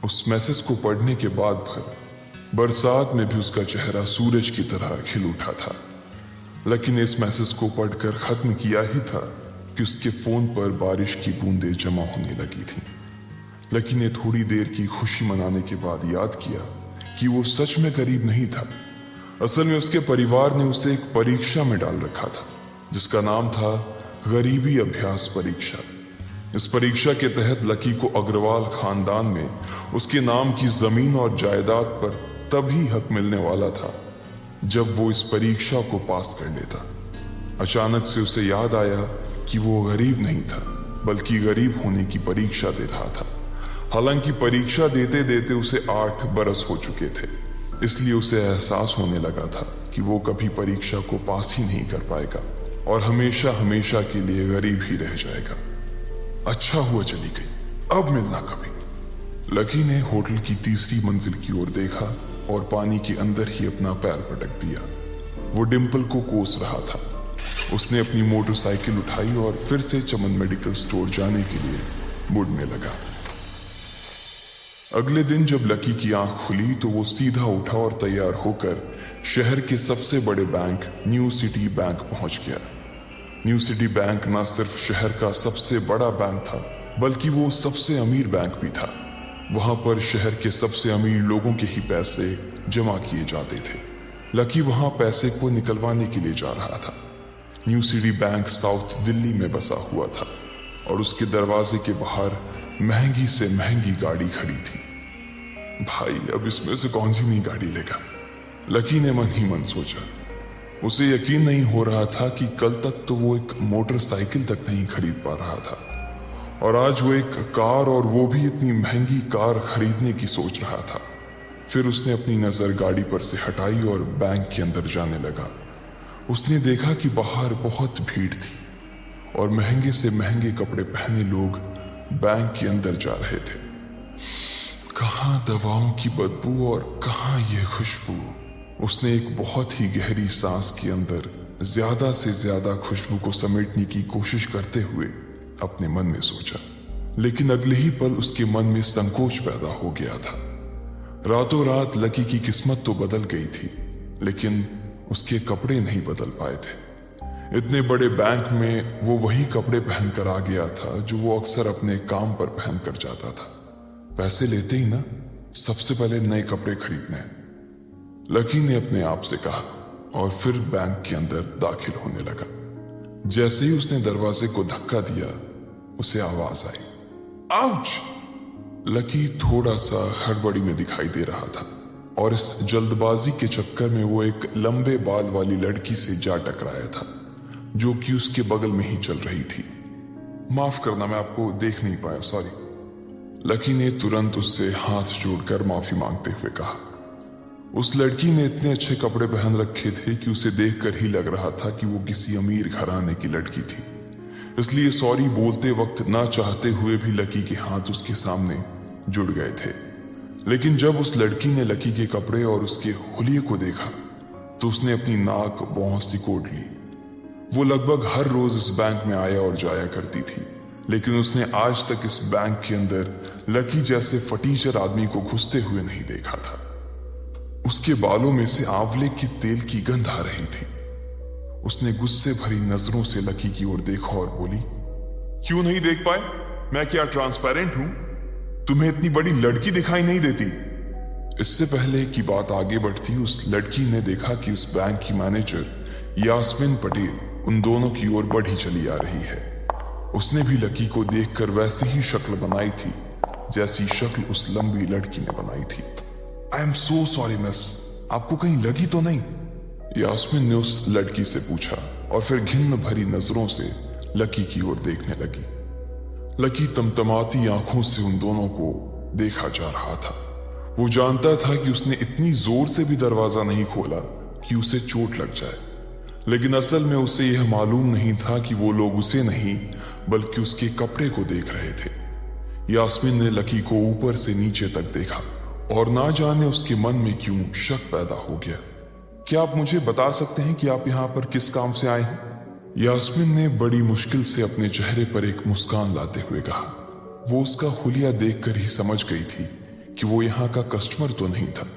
उस मैसेज को पढ़ने के बाद भर बरसात में भी उसका चेहरा सूरज की तरह खिल उठा था। लकी ने इस मैसेज को पढ़कर खत्म किया ही था कि उसके फोन पर बारिश की बूंदें जमा होने लगी थीं। लकी ने थोड़ी देर की खुशी मनाने के बाद याद किया कि वो सच में गरीब नहीं था। असल में उसके परिवार ने उसे एक परीक्षा में डाल रखा था जिसका नाम था गरीबी अभ्यास परीक्षा। इस परीक्षा के तहत लकी को अग्रवाल खानदान में उसके नाम की जमीन और जायदाद पर तभी हक मिलने वाला था जब वो इस परीक्षा को पास कर लेता। अचानक से उसे याद आया कि वो गरीब नहीं था बल्कि गरीब होने की परीक्षा दे रहा था। हालांकि परीक्षा देते देते उसे 8 बरस हो चुके थे, इसलिए उसे एहसास होने लगा था कि वो कभी परीक्षा को पास ही नहीं कर पाएगा और हमेशा हमेशा के लिए गरीब ही रह जाएगा। अच्छा हुआ चली गई, अब मिलना कभी। लकी ने होटल की तीसरी मंजिल की ओर देखा और पानी के अंदर ही अपना पैर पटक दिया। वो डिंपल को कोस रहा था। उसने अपनी मोटरसाइकिल उठाई और फिर से चमन मेडिकल स्टोर जाने के लिए मुड़ने लगा। अगले दिन जब लकी की आंख खुली तो वो सीधा उठा और तैयार होकर शहर के सबसे बड़े बैंक न्यू सिटी बैंक पहुंच गया। न्यू सिटी बैंक न सिर्फ शहर का सबसे बड़ा बैंक था बल्कि वो सबसे अमीर बैंक भी था। वहां पर शहर के सबसे अमीर लोगों के ही पैसे जमा किए जाते थे। लकी वहां पैसे को निकलवाने के लिए जा रहा था। New city bank south Delhi में बसा हुआ था और उसके दरवाजे के बाहर महंगी से महंगी गाड़ी खड़ी थी। भाई, अब इसमें से कौन सी नई गाड़ी लेगा, लकी ने मन ही मन सोचा। उसे यकीन नहीं हो रहा था कि कल तक तो वो एक मोटरसाइकिल तक नहीं खरीद पा रहा था और आज वो एक कार, और वो भी इतनी महंगी कार खरीदने की सोच रहा था। फिर उसने अपनी नजर गाड़ी पर से हटाई और बैंक के अंदर जाने लगा। उसने देखा कि बाहर बहुत भीड़ थी और महंगे से महंगे कपड़े पहने लोग बैंक के अंदर जा रहे थे। कहाँ दवाओं की बदबू और कहाँ ये खुशबू। उसने एक बहुत ही गहरी सांस के अंदर ज्यादा से ज्यादा खुशबू को समेटने की कोशिश करते हुए अपने मन में सोचा, लेकिन अगले ही पल उसके मन में संकोच पैदा हो गया था। रातों रात लकी की किस्मत तो बदल गई थी लेकिन उसके कपड़े नहीं बदल पाए थे। इतने बड़े बैंक में वो वही कपड़े पहनकर आ गया था जो वो अक्सर अपने काम पर पहनकर जाता था। पैसे लेते ही ना सबसे पहले नए कपड़े खरीदने, लकी ने अपने आप से कहा और फिर बैंक के अंदर दाखिल होने लगा। जैसे ही उसने दरवाजे को धक्का दिया उसे आवाज आई, आउच! लकी थोड़ा सा हड़बड़ी में दिखाई दे रहा था और इस जल्दबाजी के चक्कर में वो एक लंबे बाल वाली लड़की से जा टकराया था जो कि उसके बगल में ही चल रही थी। माफ करना, मैं आपको देख नहीं पाया, सॉरी। लकी ने तुरंत उससे हाथ जोड़कर माफी मांगते हुए कहा। उस लड़की ने इतने अच्छे कपड़े पहन रखे थे कि उसे देखकर ही लग रहा था कि वो किसी अमीर घराने की लड़की थी, इसलिए सॉरी बोलते वक्त ना चाहते हुए भी लकी के हाथ उसके सामने जुड़ गए थे। लेकिन जब उस लड़की ने लकी के कपड़े और उसके हुलिये को देखा तो उसने अपनी नाक भौं सिकोड़ ली। वो लगभग हर रोज इस बैंक में आया और जाया करती थी, लेकिन उसने आज तक इस बैंक के अंदर लकी जैसे फटीचर आदमी को घुसते हुए नहीं देखा था। उसके बालों में से आंवले के तेल की गंध आ रही थी। उसने गुस्से भरी नजरों से लकी की ओर देखा और बोली, क्यों नहीं देख पाए? मैं क्या ट्रांसपेरेंट हूं? तुम्हें इतनी बड़ी लड़की दिखाई नहीं देती? इससे पहले कि बात आगे बढ़ती, उस लड़की ने देखा कि इस बैंक की मैनेजर यास्मीन पटेल उन दोनों की ओर बढ़ी चली आ रही है। उसने भी लकी को देखकर वैसी ही शक्ल बनाई थी जैसी शक्ल उस लंबी लड़की ने बनाई थी। I am so sorry miss, आपको कहीं लगी तो नहीं? यास्मीन ने उस लड़की से पूछा और फिर घिन्न भरी नजरों से लकी की ओर देखने लगी। लकी तमतमाती आंखों से उन दोनों को देखा जा रहा था। वो जानता था कि उसने इतनी जोर से भी दरवाजा नहीं खोला कि उसे चोट लग जाए, लेकिन असल में उसे यह मालूम नहीं था कि वो लोग उसे नहीं बल्कि उसके कपड़े को देख रहे थे। यास्मीन ने लकी को ऊपर से नीचे तक देखा और ना जाने उसके मन में क्यों शक पैदा हो गया। क्या आप मुझे बता सकते हैं कि आप यहाँ पर किस काम से आए हैं? यास्मीन ने बड़ी मुश्किल से अपने चेहरे पर एक मुस्कान लाते हुए कहा। वो उसका हुलिया देखकर ही समझ गई थी कि वो यहाँ का कस्टमर तो नहीं था।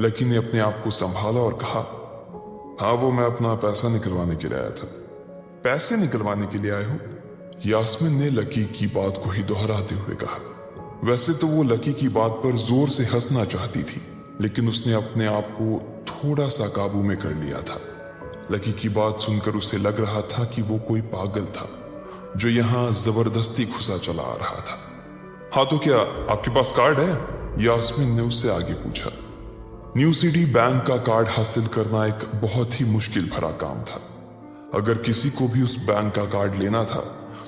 लकी ने अपने आप को संभाला और कहा, हाँ वो मैं अपना पैसा निकलवाने के लिए आया था। पैसे निकलवाने के लिए आए हो? यास्मीन ने लकी की बात को ही दोहराते हुए कहा। वैसे तो वो लकी की बात पर जोर से हंसना चाहती थी, लेकिन उसने अपने आप को थोड़ा सा काबू में कर लिया था। लकी की बात सुनकर उसे लग रहा था कि वो कोई पागल था जो यहाँ जबरदस्ती घुसा चला आ रहा था। हाँ तो क्या आपके पास कार्ड है? यास्मीन ने उससे आगे पूछा। न्यू सिटी बैंक का कार्ड हासिल करना एक बहुत ही मुश्किल भरा काम था। अगर किसी को भी उस बैंक का कार्ड लेना था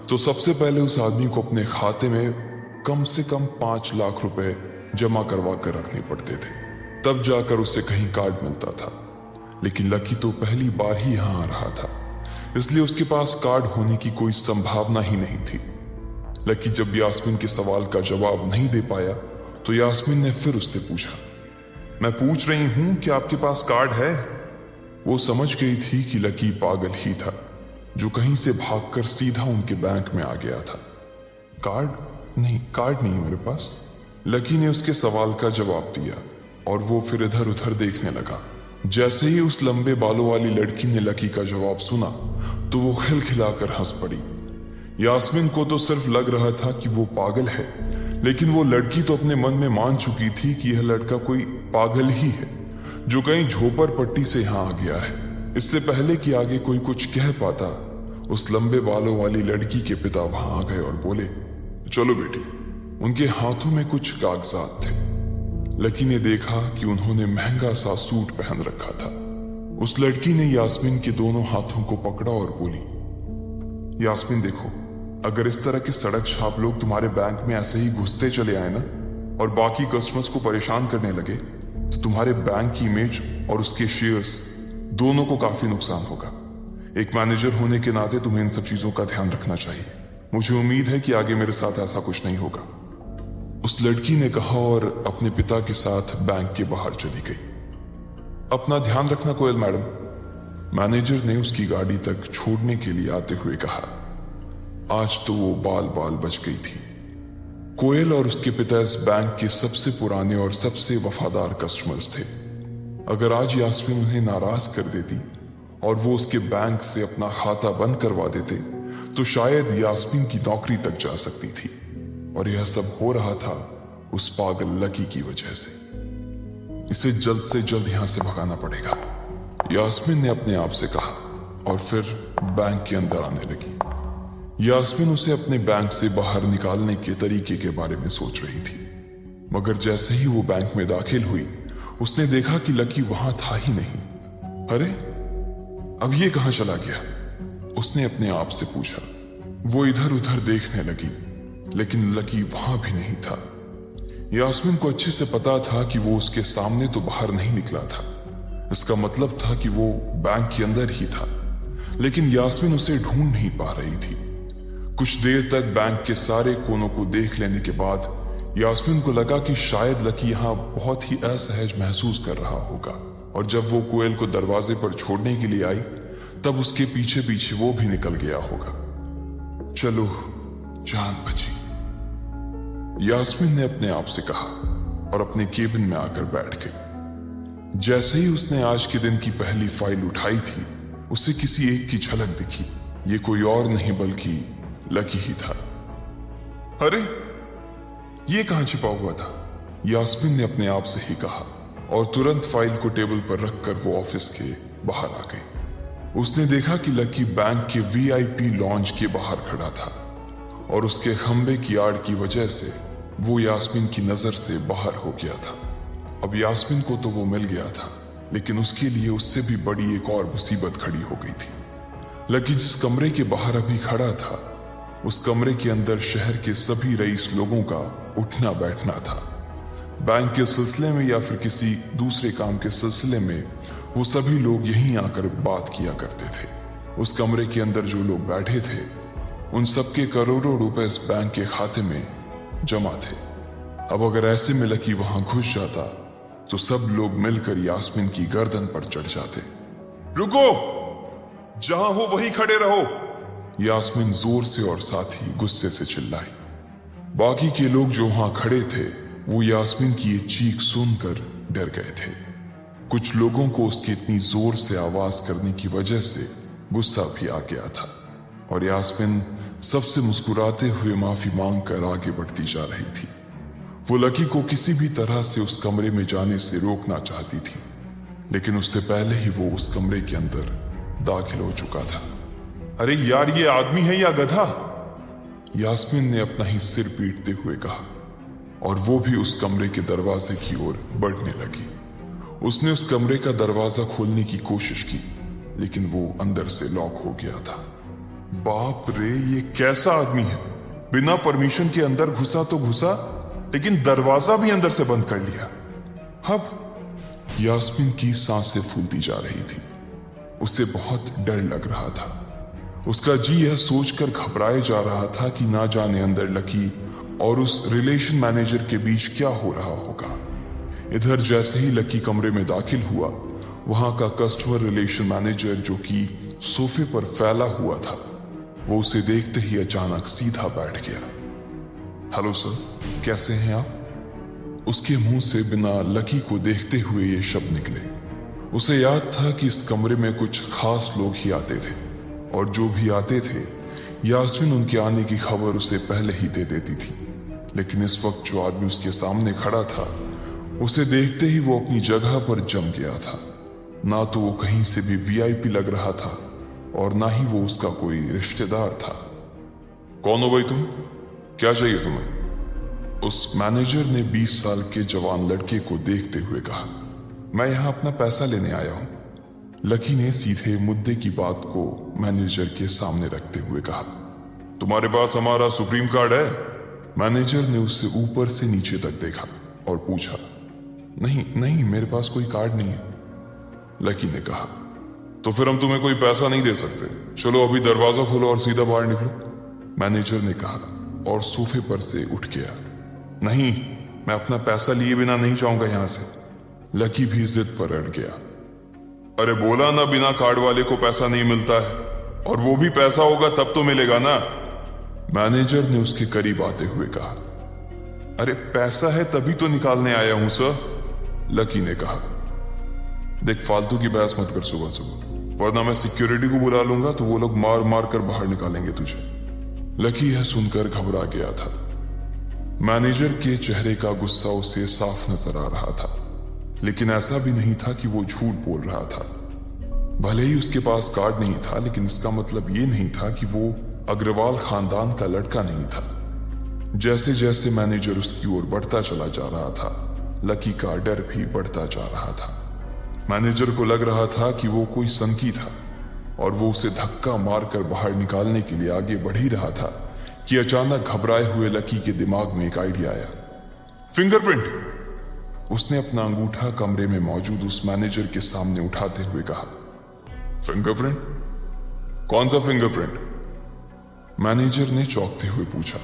तो सबसे पहले उस आदमी को अपने खाते में कम से कम 5 लाख रुपए जमा करवा कर रखने पड़ते थे, तब जाकर उसे कहीं कार्ड मिलता था। लेकिन लकी तो पहली बार ही यहां आ रहा था, इसलिए उसके पास कार्ड होने की कोई संभावना ही नहीं थी। लकी जब यास्मीन के सवाल का जवाब नहीं दे पाया तो यास्मीन ने फिर उससे पूछा, मैं पूछ रही हूं कि आपके पास कार्ड है? वो समझ गई थी कि लकी पागल ही था जो कहीं से भागकर सीधा उनके बैंक में आ गया था। कार्ड नहीं मेरे पास। लकी ने उसके सवाल का जवाब दिया और वो फिर इधर उधर देखने लगा। जैसे ही उस लंबे बालों वाली लड़की ने लकी का जवाब सुना तो वो खिलखिलाकर हंस पड़ी। यास्मीन को तो सिर्फ लग रहा था कि वो पागल है, लेकिन वो लड़की तो अपने मन में मान चुकी थी कि यह लड़का कोई पागल ही है जो कहीं झोपड़पट्टी से यहां आ गया है। इससे पहले कि आगे कोई कुछ कह पाता, उस लंबे बालों वाली लड़की के पिता वहां आ गए और बोले, चलो बेटी। उनके हाथों में कुछ कागजात थे। लकी ने देखा कि उन्होंने महंगा सा सूट पहन रखा था। उस लड़की ने यास्मीन के दोनों हाथों को पकड़ा और बोली, यास्मीन देखो, अगर इस तरह के सड़क छाप लोग तुम्हारे बैंक में ऐसे ही घुसते चले आए ना और बाकी कस्टमर्स को परेशान करने लगे तो तुम्हारे बैंक की इमेज और उसके शेयर्स दोनों को काफी नुकसान होगा। एक मैनेजर होने के नाते तुम्हें इन सब चीजों का ध्यान रखना चाहिए। मुझे उम्मीद है कि आगे मेरे साथ ऐसा कुछ नहीं होगा। उस लड़की ने कहा और अपने पिता के साथ बैंक के बाहर चली गई। अपना ध्यान रखना कोयल मैडम, मैनेजर ने उसकी गाड़ी तक छोड़ने के लिए आते हुए कहा। आज तो वो बाल बाल बच गई थी। कोयल और उसके पिता इस बैंक के सबसे पुराने और सबसे वफादार कस्टमर्स थे। अगर आज यास्मीन उन्हें नाराज कर देती और वो उसके बैंक से अपना खाता बंद करवा देते तो शायद यास्मीन की नौकरी तक जा सकती थी। और यह सब हो रहा था उस पागल लकी की वजह से। इसे जल्द से जल्द यहां से भगाना पड़ेगा, यास्मीन ने अपने आप से कहा और फिर बैंक के अंदर आने लगी। यास्मीन उसे अपने बैंक से बाहर निकालने के तरीके के बारे में सोच रही थी, मगर जैसे ही वो बैंक में दाखिल हुई उसने देखा कि लकी वहां था ही नहीं। अरे अब ये कहां चला गया? उसने अपने आप से पूछा। वो इधर उधर देखने लगी, लेकिन लकी वहां भी नहीं था। यास्मीन को अच्छे से पता था कि वो उसके सामने तो बाहर नहीं निकला था। इसका मतलब था कि वो बैंक के अंदर ही था, लेकिन यास्मीन उसे ढूंढ नहीं पा रही थी। कुछ देर तक बैंक के सारे कोनों को देख लेने के बाद यास्मीन को लगा कि शायद लकी यहां बहुत ही असहज महसूस कर रहा होगा, और जब वो कोयल को दरवाजे पर छोड़ने के लिए आई तब उसके पीछे पीछे वो भी निकल गया होगा। चलो जान बची, यास्मीन ने अपने आप से कहा और अपने केबिन में आकर बैठ गई। जैसे ही उसने आज के दिन की पहली फाइल उठाई थी उसे किसी एक की झलक दिखी। ये कोई और नहीं बल्कि लकी ही था। अरे ये कहां छिपा हुआ था? यास्मीन ने अपने आप से ही कहा और तुरंत फाइल को टेबल पर रखकर वो ऑफिस के बाहर आ गई। उसने देखा कि लकी बैंक के वीआईपी लॉन्ज के बाहर खड़ा था और उसके खंबे की आड़ की वजह से वो यास्मीन की नजर से बाहर हो गया था। अब यास्मीन को तो वो मिल गया था, लेकिन उसके लिए उससे भी बड़ी एक और मुसीबत खड़ी हो गई थी। लकी जिस कमरे के बाहर अभी खड़ा था उस कमरे के अंदर शहर के सभी रईस लोगों का उठना बैठना था। बैंक के सिलसिले में या फिर किसी दूसरे काम के सिलसिले में वो सभी लोग यहीं आकर बात किया करते थे। उस कमरे के अंदर जो लोग बैठे थे उन सबके करोड़ों रुपए इस बैंक के खाते में जमा थे। अब अगर ऐसे में लकी वहां घुस जाता तो सब लोग मिलकर यास्मीन की गर्दन पर चढ़ जाते। रुको, जहां हो वहीं खड़े रहो, यास्मीन जोर से और साथ ही गुस्से से चिल्लाई। बाकी के लोग जो वहां खड़े थे वो यास्मीन की ये चीख सुनकर डर गए थे। कुछ लोगों को उसके इतनी जोर से आवाज करने की वजह से गुस्सा भी आ गया था और यास्मीन सबसे मुस्कुराते हुए माफी मांगकर आगे बढ़ती जा रही थी। वो लकी को किसी भी तरह से उस कमरे में जाने से रोकना चाहती थी, लेकिन उससे पहले ही वो उस कमरे के अंदर दाखिल हो चुका था। अरे यार, ये आदमी है या गधा? यास्मीन ने अपना ही सिर पीटते हुए कहा और वो भी उस कमरे के दरवाजे की ओर बढ़ने लगी। उसने उस कमरे का दरवाजा खोलने की कोशिश की, लेकिन वो अंदर से लॉक हो गया था। बाप रे, ये कैसा आदमी है? बिना परमिशन के अंदर घुसा तो घुसा, लेकिन दरवाजा भी अंदर से बंद कर लिया। अब यास्मीन की सांसें फूलती जा रही थी। उसे बहुत डर लग रहा था। उसका जी यह सोचकर घबराए जा रहा था कि ना जाने अंदर लकी और उस रिलेशन मैनेजर के बीच क्या हो रहा होगा। इधर जैसे ही लकी कमरे में दाखिल हुआ, वहां का कस्टमर रिलेशन मैनेजर, जो कि सोफे पर फैला हुआ था, वो उसे देखते ही अचानक सीधा बैठ गया। हेलो सर, कैसे हैं आप? उसके मुंह से बिना लकी को देखते हुए ये शब्द निकले। उसे याद था कि इस कमरे में कुछ खास लोग ही आते थे और जो भी आते थे यास्मीन उनके आने की खबर उसे पहले ही दे देती थी। लेकिन इस वक्त जो आदमी उसके सामने खड़ा था, उसे देखते ही वो अपनी जगह पर जम गया था। ना तो वो कहीं से भी वीआईपी लग रहा था और ना ही वो उसका कोई रिश्तेदार था। कौन हो भाई तुम? क्या चाहिए तुम्हें? उस मैनेजर ने 20 साल के जवान लड़के को देखते हुए कहा। मैं यहां अपना पैसा लेने आया हूं। लकी ने सीधे मुद्दे की बात को मैनेजर के सामने रखते हुए कहा। तुम्हारे पास हमारा सुप्रीम कार्ड है? मैनेजर ने उससे ऊपर से नीचे तक देखा और पूछा। नहीं नहीं, मेरे पास कोई कार्ड नहीं है, लकी ने कहा। तो फिर हम तुम्हें कोई पैसा नहीं दे सकते। चलो अभी दरवाजा खोलो और सीधा बाहर निकलो, मैनेजर ने कहा और सोफे पर से उठ गया। नहीं, मैं अपना पैसा लिए बिना नहीं जाऊंगा यहां से, लकी भी जिद पर अड़ गया। अरे बोला ना, बिना कार्ड वाले को पैसा नहीं मिलता है, और वो भी पैसा होगा तब तो मिलेगा ना, मैनेजर ने उसके करीब आते हुए कहा। अरे पैसा है तभी तो निकालने आया हूं सर, लकी ने कहा। देख, फालतू की बहस मत कर सुबह सुबह, वरना मैं सिक्योरिटी को बुला लूंगा तो वो लोग मार मार कर बाहर निकालेंगे तुझे। लकी यह सुनकर घबरा गया था। मैनेजर के चेहरे का गुस्सा उसे साफ नजर आ रहा था, लेकिन ऐसा भी नहीं था कि वो झूठ बोल रहा था। भले ही उसके पास कार्ड नहीं था, लेकिन इसका मतलब ये नहीं था कि वो अग्रवाल खानदान का लड़का नहीं था। जैसे जैसे मैनेजर उसकी ओर बढ़ता चला जा रहा था, लकी का डर भी बढ़ता जा रहा था। मैनेजर को लग रहा था कि वो कोई संकी था और वो उसे धक्का मारकर बाहर निकालने के लिए आगे बढ़ ही रहा था कि अचानक घबराए हुए लकी के दिमाग में एक आइडिया आया। फिंगरप्रिंट! उसने अपना अंगूठा कमरे में मौजूद उस मैनेजर के सामने उठाते हुए कहा। फिंगरप्रिंट? कौन सा फिंगरप्रिंट? मैनेजर ने चौंकते हुए पूछा।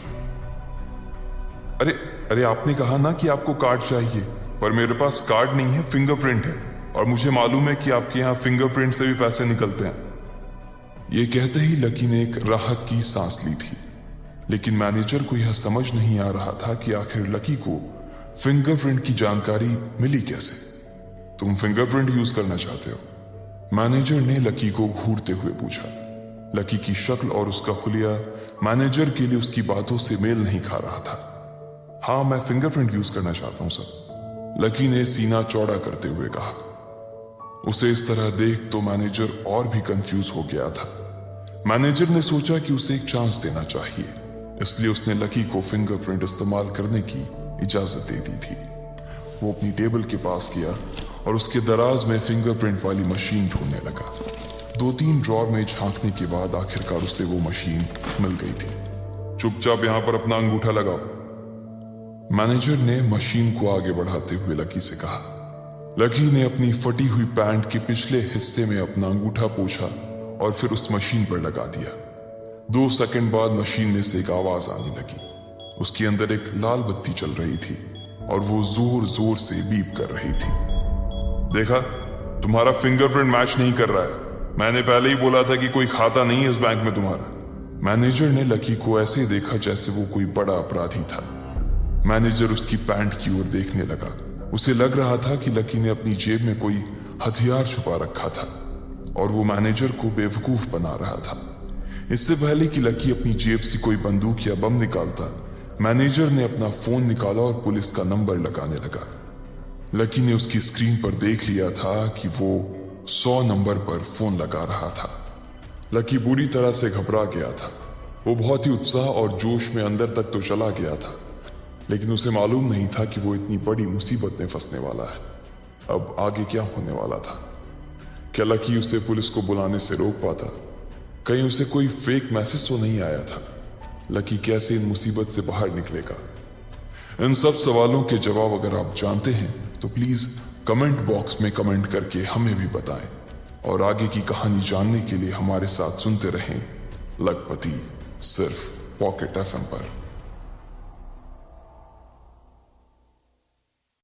अरे अरे, आपने कहा ना कि आपको कार्ड चाहिए, पर मेरे पास कार्ड नहीं है, फिंगरप्रिंट है, और मुझे मालूम है कि आपके यहां फिंगरप्रिंट से भी पैसे निकलते हैं। यह कहते ही लकी ने एक राहत की सांस ली थी, लेकिन मैनेजर को यह समझ नहीं आ रहा था कि आखिर लकी को फिंगरप्रिंट की जानकारी मिली कैसे। तुम फिंगरप्रिंट यूज करना चाहते हो? मैनेजर ने लकी को घूरते हुए पूछा। लकी की शक्ल और उसका हुलिया मैनेजर के लिए उसकी बातों से मेल नहीं खा रहा था। हाँ, मैं फिंगरप्रिंट यूज करना चाहता हूं सर, लकी ने सीना चौड़ा करते हुए कहा। उसे इस तरह देख तो मैनेजर और भी कंफ्यूज हो गया था। मैनेजर ने सोचा कि उसे एक चांस देना चाहिए, इसलिए उसने लकी को फिंगरप्रिंट इस्तेमाल करने की इजाजत दे दी थी। वो अपनी टेबल के पास गया और उसके दराज में फिंगरप्रिंट वाली मशीन ढूंढने लगा। 2-3 ड्रॉर में झांकने के बाद आखिरकार उसे वो मशीन मिल गई थी। चुपचाप यहां पर अपना अंगूठा लगाओ, मैनेजर ने मशीन को आगे बढ़ाते हुए लकी से कहा। लकी ने अपनी फटी हुई पैंट के पिछले हिस्से में अपना अंगूठा पोंछा और फिर उस मशीन पर लगा दिया। 2 सेकंड बाद मशीन में से एक आवाज आने लगी। उसके अंदर एक लाल बत्ती चल रही थी और वो जोर जोर से बीप कर रही थी। देखा, तुम्हारा फिंगरप्रिंट मैच नहीं कर रहा है। मैंने पहले ही बोला था कि कोई खाता नहीं है इस बैंक में तुम्हारा। मैनेजर ने लकी को ऐसे देखा जैसे वो कोई बड़ा अपराधी था। मैनेजर उसकी पैंट की ओर देखने लगा। उसे लग रहा था कि लकी ने अपनी जेब में कोई हथियार छुपा रखा था और वो मैनेजर को बेवकूफ बना रहा था। इससे पहले कि लकी अपनी जेब से कोई बंदूक या बम निकालता, मैनेजर ने अपना फोन निकाला और पुलिस का नंबर लगाने लगा। लकी ने उसकी स्क्रीन पर देख लिया था कि वो 100 नंबर पर फोन लगा रहा था। लकी बुरी तरह से घबरा गया था। वो बहुत ही उत्साह और जोश में अंदर तक तो चला गया था, लेकिन उसे मालूम नहीं था कि वो इतनी बड़ी मुसीबत में फंसने वाला है। अब आगे क्या होने वाला था? क्या लकी उसे पुलिस को बुलाने से रोक पाता? कहीं उसे कोई फेक मैसेज तो नहीं आया था? लकी कैसे इन मुसीबत से बाहर निकलेगा? इन सब सवालों के जवाब अगर आप जानते हैं तो प्लीज कमेंट बॉक्स में कमेंट करके हमें भी बताएं, और आगे की कहानी जानने के लिए हमारे साथ सुनते रहें लखपति, सिर्फ पॉकेट एफएम पर।